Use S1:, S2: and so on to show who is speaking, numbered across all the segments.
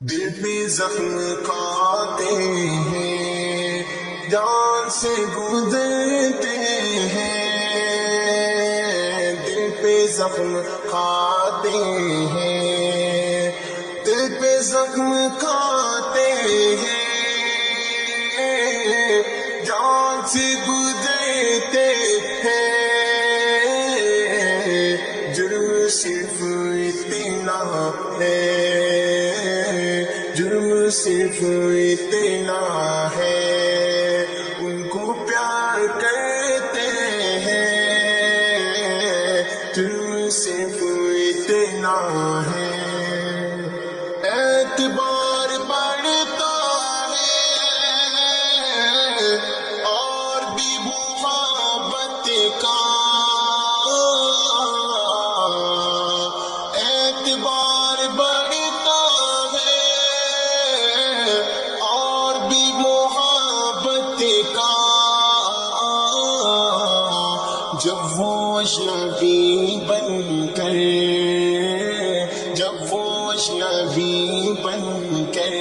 S1: دل پہ زخم کھاتے ہیں، جان سے گزرتے ہیں، دل پہ زخم کھاتے ہیں، دل پہ زخم کھاتے ہیں، جان سے گزرتے ہیں، جرم صرف اتنا ہے، جرم صرف اتنا ہے، ان کو پیار کرتے ہیں، جرم صرف اتنا ہے، اعتبار بڑھتا ہے اور بھی محبت کا، اعتبار بڑھتا ہے اور بھی محبت کا، جب وہ اجنبی بن کر، جب وہ اجنبی بن کر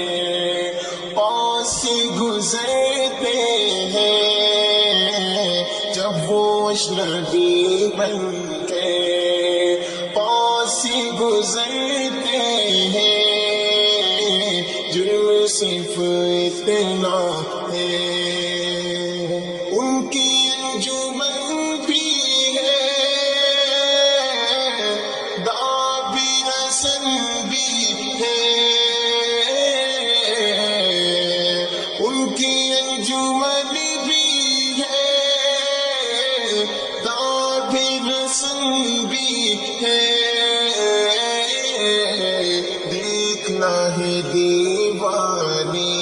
S1: پاس سے گزرتے ہیں، جب وہ اجنبی بن کر پاس سے گزرتے ہیں، جرم صرف اتنا ہے، ان کی انجمن بھی ہے، داغ بھی رسن بھی ہے، ان کی انجمن بھی ہے، داغ بھی رسن بھی ہے، دیکھنا ہے دیوانی،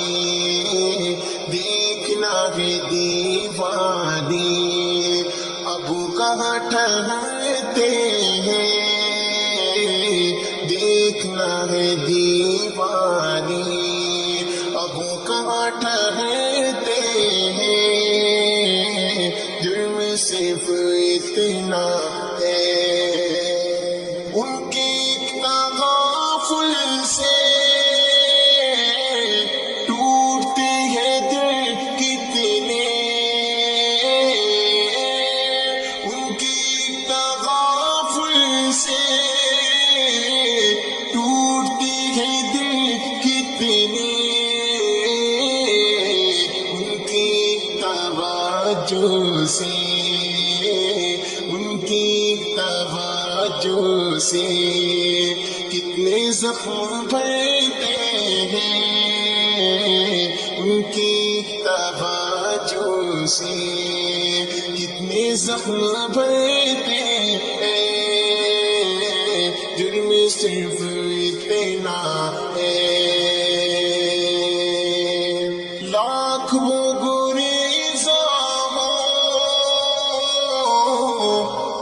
S1: دیکھنا ہے دیوانی، ابو کہاں ٹھہرتے ہیں، دیکھنا ہے دیوانی، ابو کہاں ٹھہرتے ہیں، جرم صرف اتنا ہے، ان کی تغافل سے ٹوٹتے ہیں دل کتنے، ان کی تغافل سے ٹوٹتے ہیں دل کتنے، ان کی توجہ سے، ان کی توجہ سے کتنے زخم بھرتے ہیں، ان کی توجہ سے کتنے زخم بھرتے ہیں، جرم صرف اتنا ہے، لاکھ وہ گریزاں ہو،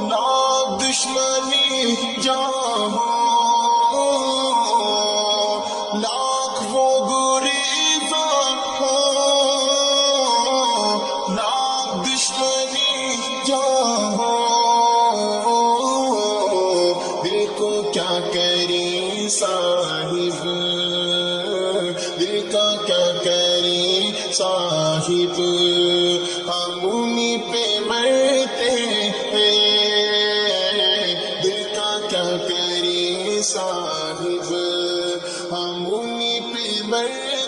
S1: لاکھ دشمنی جاں ہو، لاکھ وہ گریزاں ہو، لاکھ دشمنی جاں ہو، دل کو کیا کرے صاحب، دل کا کیا کرے صاحب، ہم انہیں پہ مرتے ہیں، دل کا کیا کرے صاحب، ہم انہیں پہ مرتے